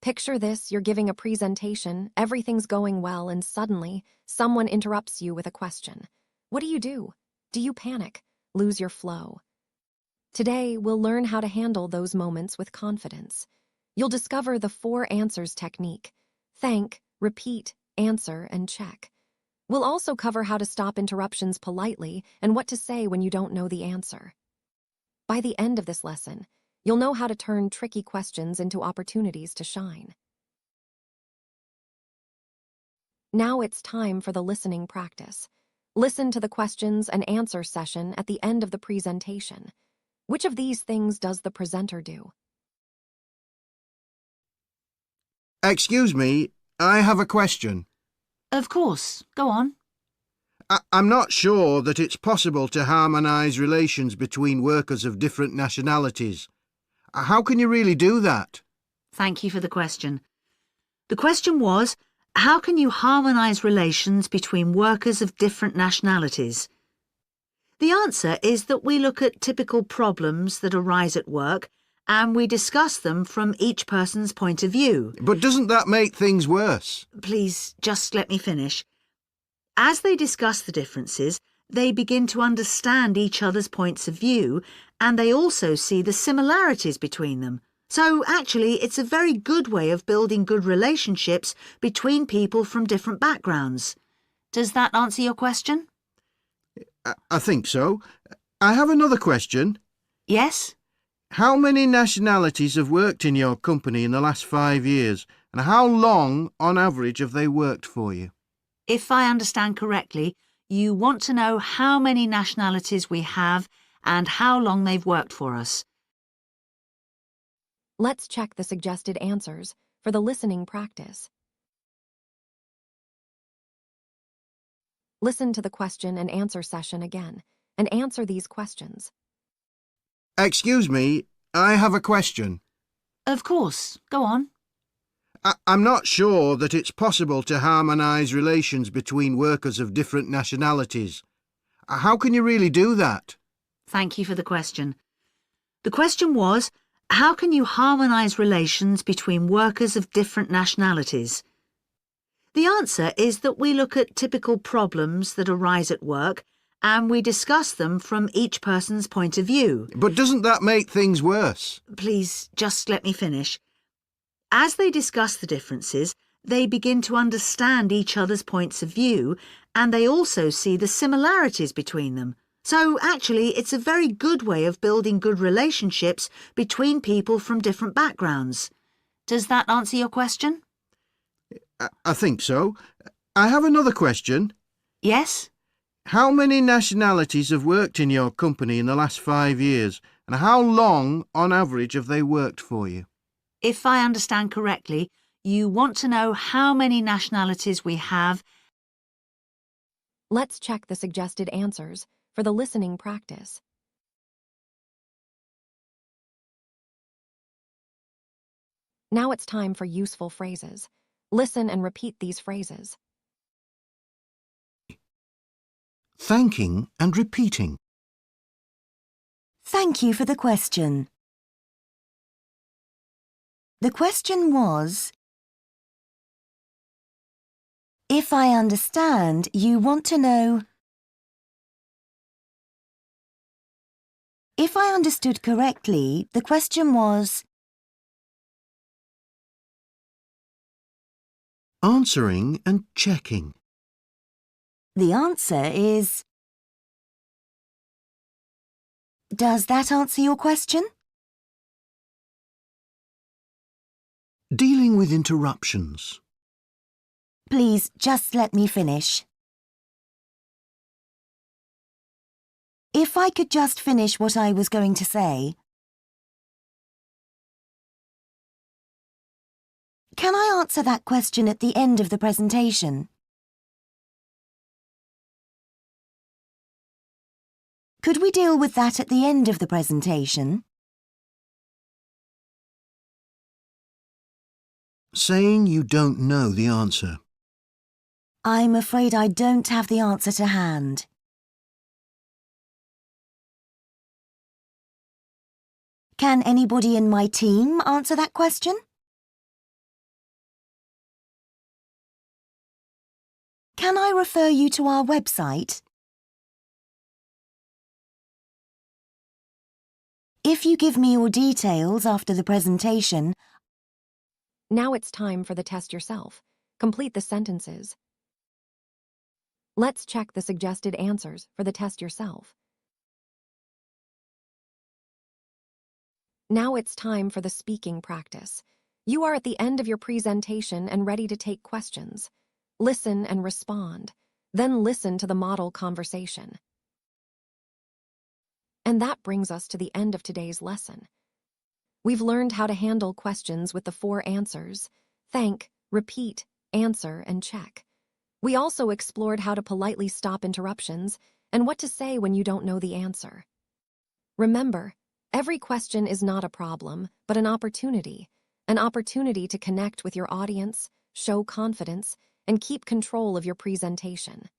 Picture this, you're giving a presentation, everything's going well, and suddenly, someone interrupts you with a question. What do? Do you panic? Lose your flow? Today, we'll learn how to handle those moments with confidence. You'll discover the 4 answers technique: thank, repeat, answer, and check. We'll also cover how to stop interruptions politely and what to say when you don't know the answer. By the end of this lesson, you'll know how to turn tricky questions into opportunities to shine. Now it's time for the listening practice. Listen to the questions and answer session at the end of the presentation. Which of these things does the presenter do? Excuse me, I have a question. Of course, go on. I'm not sure that it's possible to harmonise relations between workers of different nationalities. How can you really do that? Thank you for the question. The question was, how can you harmonise relations between workers of different nationalities? The answer is that we look at typical problems that arise at work and we discuss them from each person's point of view. But doesn't that make things worse? Please, just let me finish. As they discuss the differences, they begin to understand each other's points of view and they also see the similarities between them. So actually, it's a very good way of building good relationships between people from different backgrounds. Does that answer your question? I think so. I have another question. Yes? How many nationalities have worked in your company in the last 5 years, and how long, on average, have they worked for you? If I understand correctly, you want to know how many nationalities we have and how long they've worked for us. Let's check the suggested answers for the listening practice. Listen to the question and answer session again, and answer these questions. Excuse me, I have a question. Of course, go on. I'm not sure that it's possible to harmonise relations between workers of different nationalities. How can you really do that? Thank you for the question. The question was, how can you harmonise relations between workers of different nationalities? The answer is that we look at typical problems that arise at work and we discuss them from each person's point of view. But doesn't that make things worse? Please, just let me finish. As they discuss the differences, they begin to understand each other's points of view and they also see the similarities between them. So actually, it's a very good way of building good relationships between people from different backgrounds. Does that answer your question? I think so. I have another question. Yes? How many nationalities have worked in your company in the last 5 years, and how long, on average, have they worked for you? If I understand correctly, you want to know how many nationalities we have. Let's check the suggested answers for the listening practice. Now it's time for useful phrases. Listen and repeat these phrases. Thanking and repeating. Thank you for the question. The question was, if I understand, you want to know. If I understood correctly, the question was, Answering and checking. the answer is. Does that answer your question? Dealing with interruptions. Please, just let me finish. If I could just finish what I was going to say. Can I answer that question at the end of the presentation? Could we deal with that at the end of the presentation? Saying you don't know the answer. I'm afraid I don't have the answer to hand. Can anybody in my team answer that question? Can I refer you to our website? If you give me your details after the presentation, Now it's time for the test yourself. Complete the sentences. Let's check the suggested answers for the test yourself. Now it's time for the speaking practice. You are at the end of your presentation and ready to take questions. Listen and respond. Then listen to the model conversation. And that brings us to the end of today's lesson. We've learned how to handle questions with the 4 answers: thank, repeat, answer, and check. We also explored how to politely stop interruptions and what to say when you don't know the answer. Remember, every question is not a problem, but an opportunity to connect with your audience, show confidence, and keep control of your presentation.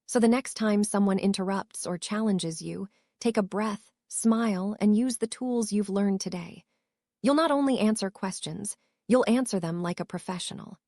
So the next time someone interrupts or challenges you, take a breath, smile, and use the tools you've learned today. You'll not only answer questions, you'll answer them like a professional.